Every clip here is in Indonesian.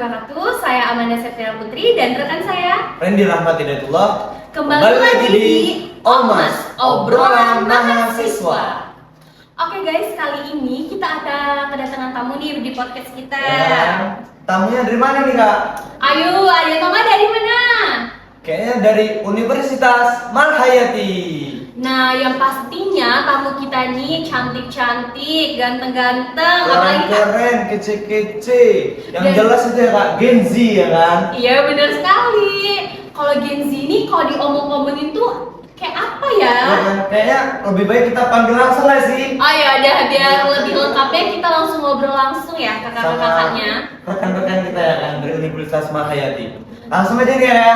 wabarakatuh. Saya Amanda Septiana Putri dan rekan saya Randy Rahmat Hidayatullah. kembali lagi di Omas, obrolan mahasiswa. Oke guys, kali ini kita ada kedatangan tamu nih di podcast kita. Ya, tamunya dari mana nih kak? Ayo, ada tamu dari mana? Kayaknya dari Universitas Malhayati. Nah, yang pastinya tamu kita nih cantik-cantik, ganteng-ganteng, apalagi Kak? Keren, kece-kece. Yang Dan- jelas itu ya kak, Gen Z ya kan? Iya benar sekali. Kalau Gen Z ini kalau diomong-omongin tuh kayak apa ya? Ya kan? Kayaknya lebih baik kita panggil langsung lah sih. Oh ya udah, biar lebih lengkapnya kita langsung ngobrol langsung ya ke kakak-kakaknya. Rekan-rekan kita ya kan dari Universitas Malhayati. Langsung aja nih ya,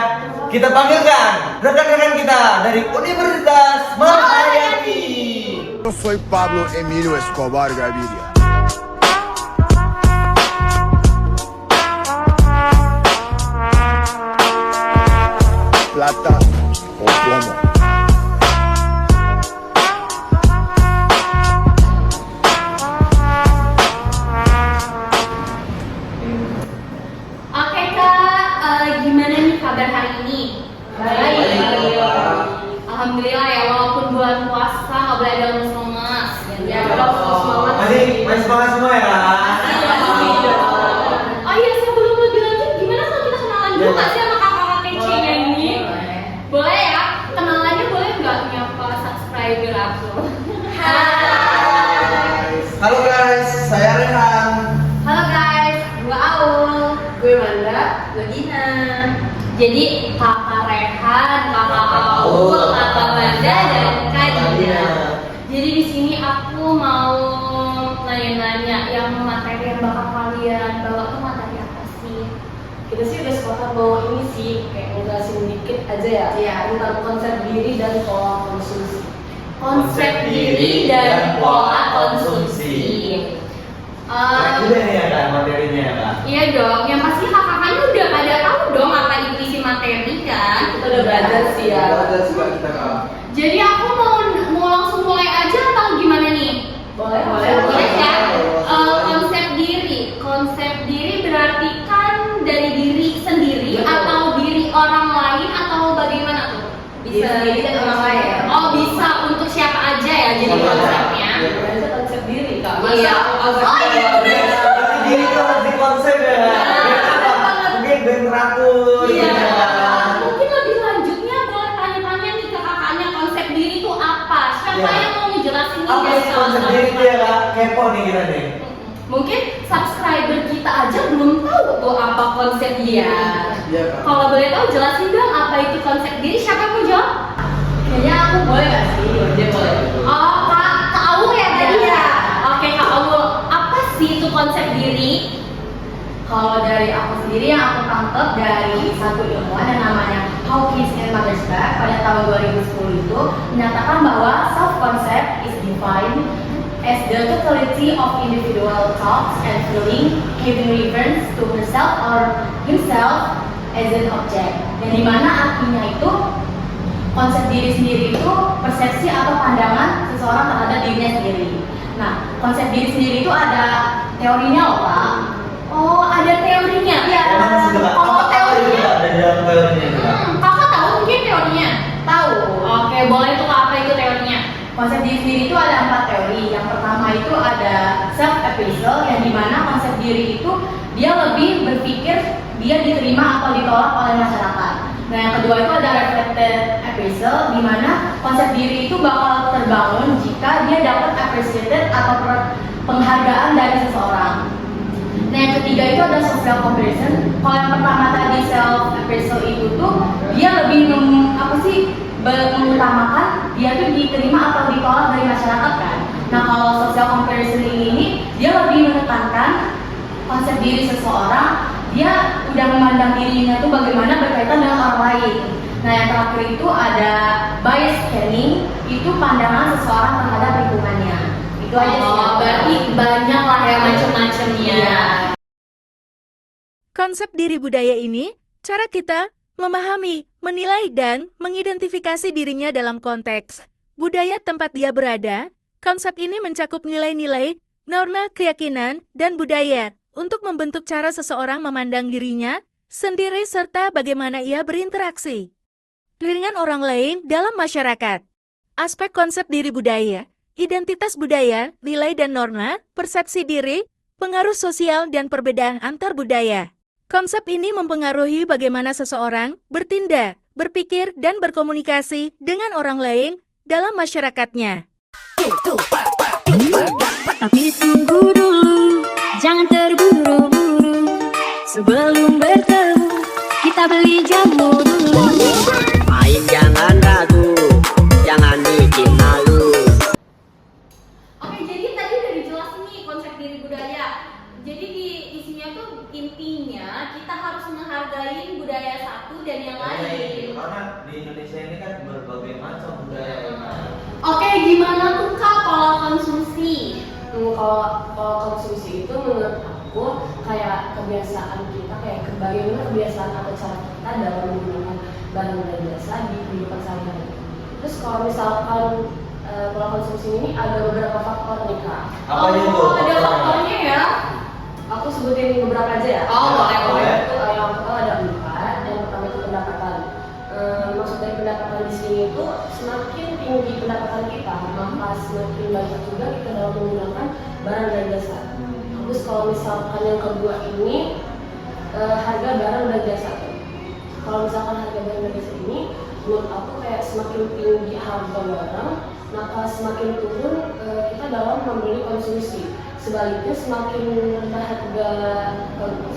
kita panggilkan rekan-rekan kita dari Universitas Malhayati. Yo soy Pablo Emilio Escobar Gaviria. Plata o plomo. Oke Kak, gimana nih kabar hari ini? Baik. Alhamdulillah ya, walaupun bulan puasa nggak boleh ada lemes-lemes. Ya, semangat. Masih semangat semua ya kak? Oh iya, sebelum lebih lanjut, gimana kalau kita kenalan dulu Iya. nggak sih sama kakak-kakak kece-nya ini? Boleh ya? Kenalannya boleh nggak nyapa subscriber aku? Hai. Halo guys, saya Rehan. Halo guys, gue Aul. Gue Manda, gue Gina. Jadi kakak Rehan, kakak Aul, kakak Manda, dan kak Gina. Jadi di sini aku mau nanya-nanya yang materi yang bakal kalian bawa tuh materi apa sih? Kita sih udah sepakat bahwa ini sih kayak ngejelasin dikit aja ya, Iya. tentang konsep diri dan pola konsumsi. Konsep diri dan pola konsumsi. Nah, juga nih ya kak materinya ya kak. Iya dong, yang pasti kakak-kakaknya udah pada tahu dong apa itu isi materi kan? Kita udah belajar sih ya. Ada juga kita kak. Jadi aku mau langsung mulai aja atau gimana nih? Boleh, Boleh kan? Konsep diri berarti kan dari diri sendiri Betul. atau diri orang lain atau bagaimana tuh? Diri sendiri dan orang lain. Oh bisa untuk siapa aja ya jadi Siapa aja. konsepnya? Itu konsep diri kak. Iya. konsep Oh, iya, bener. Diri itu harus dikonsep ya. Mungkin ben teratur. Iya. gitu ya, Kak. Mungkin lebih lanjutnya boleh tanya-tanya nih ke kakaknya konsep diri itu apa? Siapa Iya. yang mau ngejelasin nih Apa dari sih konsep kawan-kawan? diri itu ya kak? Kepo nih kita nih. Mungkin subscriber kita aja belum tahu tuh apa konsep diri. Iya kak. Kalau boleh tahu jelasin dong apa itu konsep diri. Siapa yang mau jawab? Kayaknya aku boleh nggak sih? Dia boleh. Oh, Kak Awu ya tadi ya. Oke, Kak Awu, apa sih itu konsep diri? Kalau dari aku sendiri yang aku tangkap dari satu ilmuwan yang namanya Hawkins and Mothersbaugh pada tahun 2010 itu menyatakan bahwa self concept is defined as the totality of individual thoughts and feeling giving reference to herself or himself as an object. Yang dimana artinya itu konsep diri sendiri itu persepsi atau pandangan seseorang terhadap dirinya sendiri. Nah, konsep diri sendiri itu ada teorinya loh Pak. Oh, ada teorinya. Iya. Emang sih kak. Kalau Apa teorinya? itu kak? Dari dalam teorinya itu kak. Kakak tahu mungkin teorinya? Tahu. Oke, boleh tuh Kak, apa itu teorinya? Konsep diri sendiri itu ada 4 teori. Yang pertama itu ada self appraisal yang dimana konsep diri itu dia lebih berpikir dia diterima atau ditolak oleh masyarakat. Nah yang kedua itu ada reflected appraisal di mana konsep diri itu bakal terbangun jika dia dapat appreciated atau penghargaan dari seseorang. Nah yang ketiga itu ada social comparison. Kalau yang pertama tadi self appraisal itu tuh dia lebih mengutamakan dia tuh diterima atau ditolak dari masyarakat kan. Nah kalau social comparison ini dia lebih menekankan konsep diri seseorang, dia udah memandang dirinya tuh bagaimana berkaitan dengan orang lain. Nah yang terakhir itu ada bias scanning, itu pandangan seseorang terhadap lingkungannya. Itu aja sih. Oh, berarti banyak lah ya macam-macamnya. Iya. Konsep diri budaya ini, cara kita memahami, menilai, dan mengidentifikasi dirinya dalam konteks budaya tempat dia berada. Konsep ini mencakup nilai-nilai, norma keyakinan, dan budaya untuk membentuk cara seseorang memandang dirinya sendiri serta bagaimana ia berinteraksi dengan orang lain dalam masyarakat. Aspek konsep diri budaya, identitas budaya, nilai dan norma, persepsi diri, pengaruh sosial dan perbedaan antar budaya. Konsep ini mempengaruhi bagaimana seseorang bertindak, berpikir, dan berkomunikasi dengan orang lain dalam masyarakatnya. Tapi tunggu dulu, jangan terburu-buru. Sebelum bertemu, kita beli jamu dulu. Main jangan ragu, jangan bikin malu. Oke, jadi tadi udah dijelasin nih konsep diri budaya. Jadi di isinya tuh intinya kita harus menghargai budaya satu dan yang lain. Karena di Indonesia ini kan berbagai macam budaya. Oke, gimana tuh Kak pola konsumsi? Kalau konsumsi itu menurut aku kayak kebiasaan kita, kayak bagaimana kebiasaan atau cara kita dalam menggunakan barang dan jasa di kehidupan sehari-hari. Terus kalau misalkan pola konsumsi ini ada beberapa faktor nih Kak. Apa aja tuh? Ada faktornya ya. Aku sebutin beberapa aja ya. Boleh. Yang pertama ada 4. Yang pertama itu pendapatan. Maksud dari pendapatan di sini itu semakin tinggi pendapatan kita, maka semakin banyak juga kita dalam menggunakan barang dan jasa. Terus kalau misalkan yang kedua ini harga barang dan jasa. Kalau misalkan harga barang dan jasa ini, menurut aku kayak semakin tinggi harga barang, maka semakin turun kita dalam membeli konsumsi. Sebaliknya semakin rendah harga barang, maka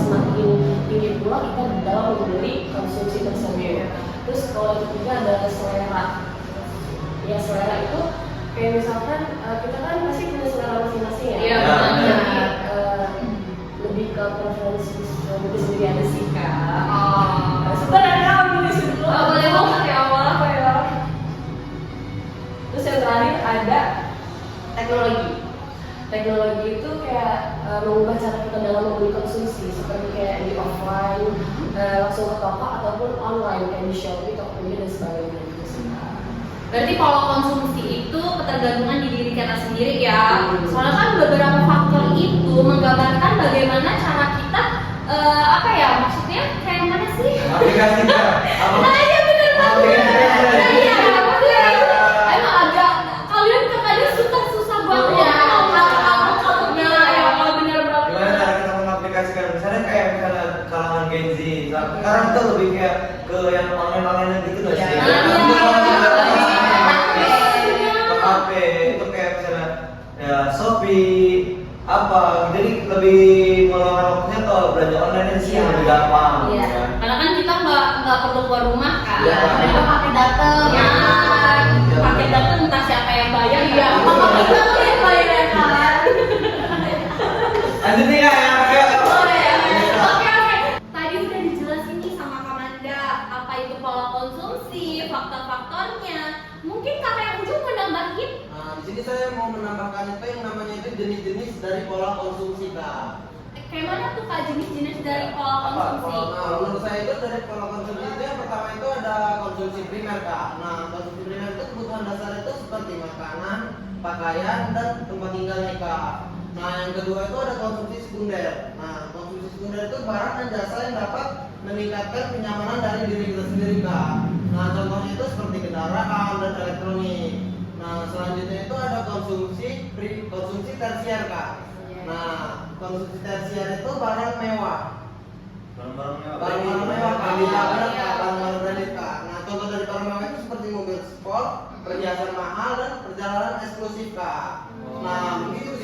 semakin tinggi pula kita dalam membeli konsumsi tersebut. Terus kalau yang ketiga ada selera. Ya selera itu kayak misalkan kita kan pasti punya selera masing-masing ya. Iya, Jadi lebih ke preferensi sendiri aja sih Kak. Sebenarnya aku dulu. Boleh banget ya awal apa ya? Terus yang terakhir ada teknologi. Teknologi itu kayak mengubah cara kita dalam membeli konsumsi, seperti kayak di offline, langsung ke toko ataupun online kayak di Shopee, Tokopedia dan sebagainya. Berarti pola konsumsi itu ketergantungan di diri kita sendiri ya. Soalnya kan beberapa faktor itu menggambarkan bagaimana cara kita apa ya, maksudnya kayak mana sih? Aplikasinya. Nah iya bener banget. Nah iya bener. Emang agak kalian kadang susah banget ya. Gimana cara kita mengaplikasikan? Misalnya kayak kalangan Gen Z. Sekarang tuh lebih kayak ke yang online gitu loh sih. Ke kafe itu kayak misalnya ya Shopee apa, jadi lebih meluangkan waktunya ke belanja online sih yang lebih gampang. Iya. Kan? Karena kan kita nggak perlu keluar rumah kan. Iya. Mereka pakai datem. Ya. Pakai datem entah siapa yang bayar. Iya. Apa kita tuh yang bayar ya kan? Lanjut nih Kak, yang kayak Oke. Tadi udah dijelasin nih sama Kamanda apa itu pola konsumsi, faktor-faktornya. Mungkin kakak yang ujung mau nambahin? Nah, di sini saya mau menambahkan itu yang namanya itu jenis-jenis dari pola konsumsi Kak. Kayak mana tuh kak jenis-jenis dari pola konsumsi? Nah, menurut saya itu dari pola konsumsi itu yang pertama itu ada konsumsi primer Kak. Nah, konsumsi primer itu kebutuhan dasar itu seperti makanan, pakaian, dan tempat tinggal nih Kak. Nah, yang kedua itu ada konsumsi sekunder. Nah, konsumsi sekunder itu barang dan jasa yang dapat meningkatkan kenyamanan dari diri kita sendiri Kak. Nah, contohnya itu seperti kendaraan dan elektronik. Nah, selanjutnya itu ada konsumsi tersier Kak. Nah, konsumsi tersier itu barang mewah. Barang-barang mewah Kak. Barang-barang branded Kak. Nah, contoh dari barang mewah itu seperti mobil sport, perhiasan mahal, dan perjalanan eksklusif Kak. Nah, mungkin itu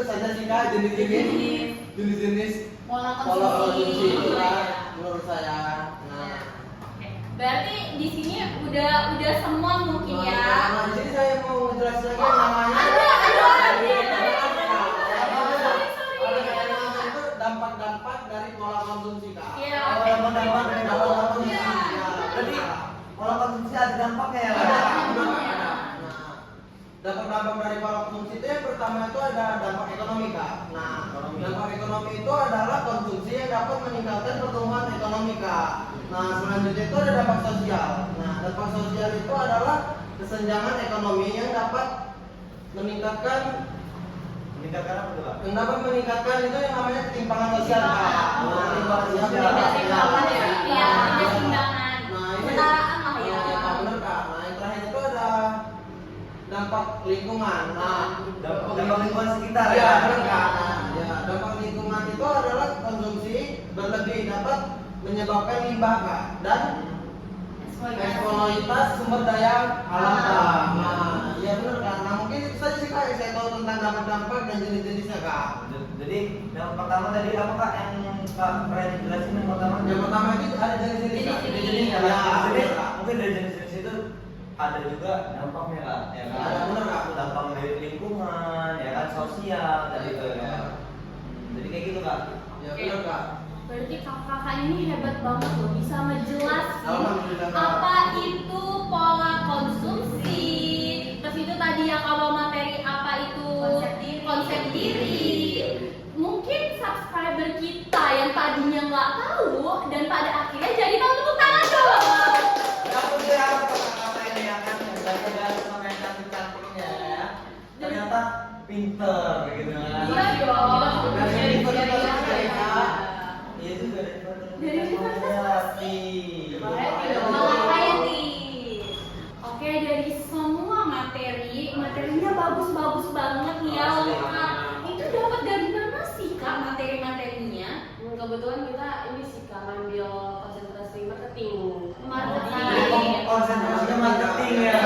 saja sih Kak jenis-jenis Pola pola konsumsi konsumsi. itu Kak menurut saya. Nah, Berarti di sini udah semua mungkin ya. Nah, di sini saya mau menjelaskan lagi namanya. Itu dampak-dampak dari pola konsumsi Kak. Iya. dampak dari pola konsumsi. Iya. Jadi pola konsumsi ada dampaknya ya. Dampak-dampak dari pola konsumsi itu yang pertama itu ada dampak ekonomi Kak. Nah, dampak ekonomi itu adalah konsumsi yang dapat meningkatkan pertumbuhan ekonomi Kak. Nah, selanjutnya itu ada dampak sosial. Nah, dampak sosial itu adalah kesenjangan ekonomi yang dapat meningkatkan meningkatkan apa tuh, Kak? Yang dapat meningkatkan itu yang namanya ketimpangan sosial, Kak. Ketimpangan sosial. Ketimpangan ya. Iya, ketimpangan. Nah, ini Kesetaraan lah ya. benar, Kak. Nah, yang terakhir itu ada dampak lingkungan. Nah, Dampak lingkungan sekitar ya, ya. benar, Kak. Nah, ya, dampak lingkungan itu adalah konsumsi berlebih dapat menyebabkan limbah, Kak, dan eksploitasi sumber daya alam, Kak. Nah, iya benar, Kak. Nah, mungkin itu saja sih, Kak, yang saya tahu tentang dampak-dampak dan jenis-jenisnya, Kak. Jadi yang pertama tadi apa, Kak, yang Kak Ren jelasin yang pertama? Yang pertama itu ada jenis-jenis, Kak. Jenis-jenis. Ya, Jadi benar, Kak. mungkin dari jenis-jenis itu ada juga dampaknya, Kak. Ya kan? Ada, benar, Kak. Dampak dari lingkungan, ya kan, sosial tadi itu ya. Jadi kayak gitu, Kak. Ya, benar, Kak. Berarti kakak ini hebat banget loh, bisa ngejelasin Alhamdulillah, Kak. apa itu pola konsumsi. Terus itu tadi yang kalau materi apa itu konsep diri. Mungkin subscriber kita yang tadinya nggak tahu dan pada akhirnya jadi tahu, tepuk tangan dong. Ya pun dia apa ini ya kan, yang tadi ada sama yang cantik-cantiknya ya. Ternyata pinter gitu kan. Iya dong. Dari informasi ya, Kak. Iya juga Dari Hayati. Hayati. Oke, dari semua materinya bagus-bagus banget nih ya, lengkap. Itu dapat dari mana sih, Kak, materi-materinya? Kebetulan kita ini sih Kak, ngambil konsentrasi marketing. Marketing. Konsentrasinya marketing ya.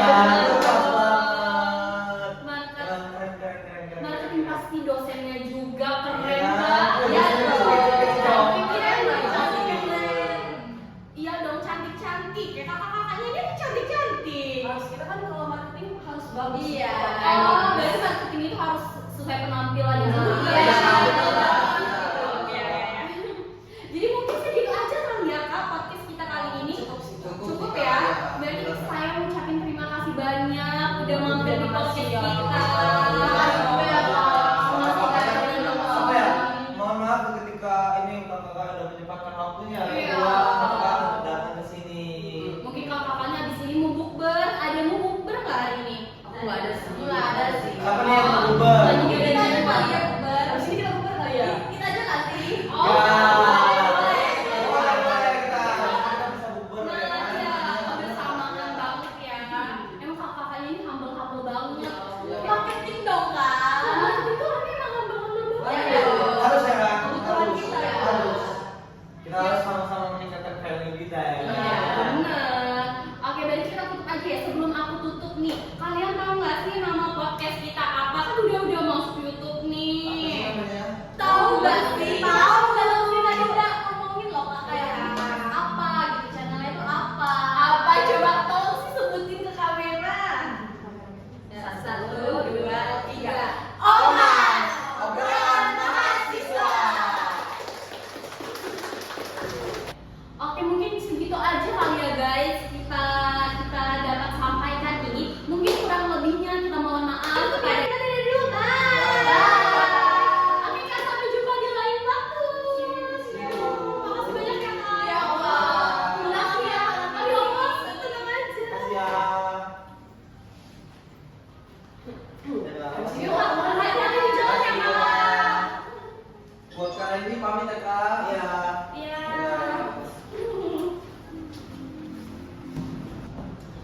Marketing pasti dosennya juga keren, Iya. Kak. Iya, dong. Iya dong, cantik-cantik. Ya kakak-kakaknya dia cantik-cantik. Harus kita kan kalau marketing harus bagus. Iya. Oh, berarti marketing itu harus sesuai penampilannya juga. Iya. Oke. Jadi mungkin segitu aja kali ya, Kak, podcast kita kali ini. Cukup ya. Berarti saya mengucapkan terima kasih banyak udah mampir di podcast kita. Apa ya? Mohon maaf ketika ini kakak udah menyempatkan waktunya Iya. kakak datang ke sini. Mungkin kakak-kakaknya di sini mau bukber. Ada mau bukber nggak hari ini? Aku nggak ada sih. Nggak ada sih. Siapa nih yang mau bukber? Lagi ada janji kali ya bukber. Habis ini kita buka kali ya. Kita aja nggak sih? Ya. Oh, boleh, boleh. Boleh, kita bisa bukber Nah, ya kan? iya, kebersamaan banget ya. Emang kakak-kakaknya ini humble-humble banget. Marketing dong, Kak. Marketing tuh orangnya emang humble-humble banget. Iya. Harus ya kan? Kebutuhan kita ya. Harus. Kita harus sama-sama meningkatkan value kita ya. Iya, bener. Oke, berarti kita tutup aja ya. Sebelum aku tutup nih, kalian tahu nggak sih nama podcast kita apa? Kan udah masuk YouTube nih. Tahu nggak sih? Tahu. Kalau kita udah ngomongin loh, Kak, kayak apa gitu, channelnya itu apa? Apa? Coba tolong sih sebutin ke kamera. 1, 2, 3. Omas, obrolan mahasiswa. Oke, mungkin segitu aja kali ya guys kita dapat sampaikan ini. Mungkin kurang lebihnya kita mohon maaf. Kita dari dulu, Oke, Kak, sampai jumpa di lain waktu. Makasih banyak ya, Kak. Ya Allah. Makasih ya. Aduh, Omas, tenang aja. Makasih ya. Yuk, Kak, hati-hati di jalan ya, Kak. Buat kali ini pamit ya, Kak. Iya. Iya.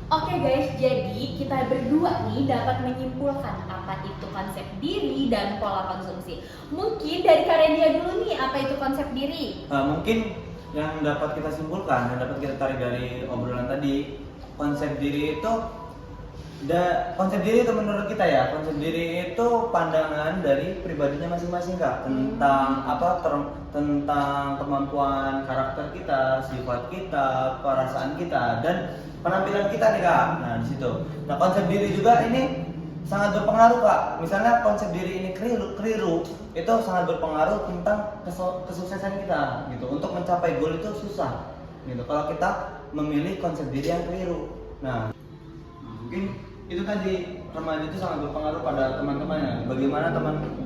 Oke guys, jadi kita berdua nih dapat menyimpulkan apa itu konsep diri dan pola konsumsi. Mungkin dari Karendia dulu nih, apa itu konsep diri? Mungkin yang dapat kita simpulkan, yang dapat kita tarik dari obrolan tadi, konsep diri itu konsep diri itu menurut kita ya, konsep diri itu pandangan dari pribadinya masing-masing, Kak, tentang tentang kemampuan karakter kita, sifat kita, perasaan kita, dan penampilan kita nih, Kak. Nah, di situ. Nah, konsep diri juga ini sangat berpengaruh, Kak. Misalnya konsep diri ini keliru, itu sangat berpengaruh tentang kesuksesan kita gitu. Untuk mencapai goal itu susah gitu kalau kita memilih konsep diri yang keliru. Nah, mungkin itu tadi, remaja itu sangat berpengaruh pada teman-temannya.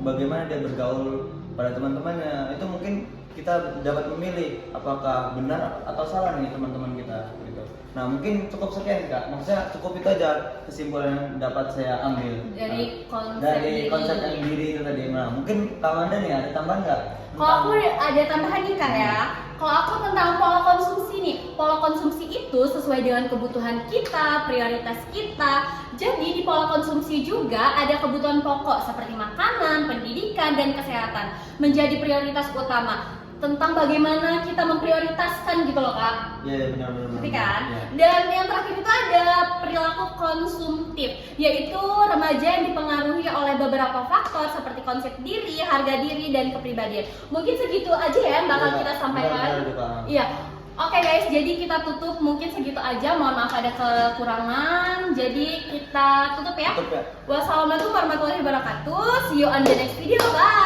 Bagaimana dia bergaul pada teman-temannya. Itu mungkin kita dapat memilih apakah benar atau salah nih teman-teman kita gitu. Nah mungkin cukup sekian Kak, maksudnya cukup itu aja kesimpulan yang dapat saya ambil Dari konsep dari diri. konsep yang diri itu tadi. Nah mungkin Kamanda nih ada tambahan nggak? Kalau aku ada tambahan nih Kak ya. Kalau aku tentang pola konsumsi nih, pola konsumsi itu sesuai dengan kebutuhan kita, prioritas kita. Jadi di pola konsumsi juga ada kebutuhan pokok seperti makanan, pendidikan, dan kesehatan menjadi prioritas utama. Tentang bagaimana kita memprioritaskan gitu loh Kak. Iya benar-benar. Ngerti kan? Iya. Dan yang terakhir itu ada perilaku konsumtif, yaitu remaja yang dipengaruhi oleh beberapa faktor seperti konsep diri, harga diri, dan kepribadian. Mungkin segitu aja ya yang bakal Iya, kita Kak. sampaikan. Benar, benar, Kak. Iya. Oke guys, jadi kita tutup mungkin segitu aja. Mohon maaf ada kekurangan. Jadi kita tutup ya. Tutup ya. Wassalamualaikum warahmatullahi wabarakatuh. See you on the next video. Bye.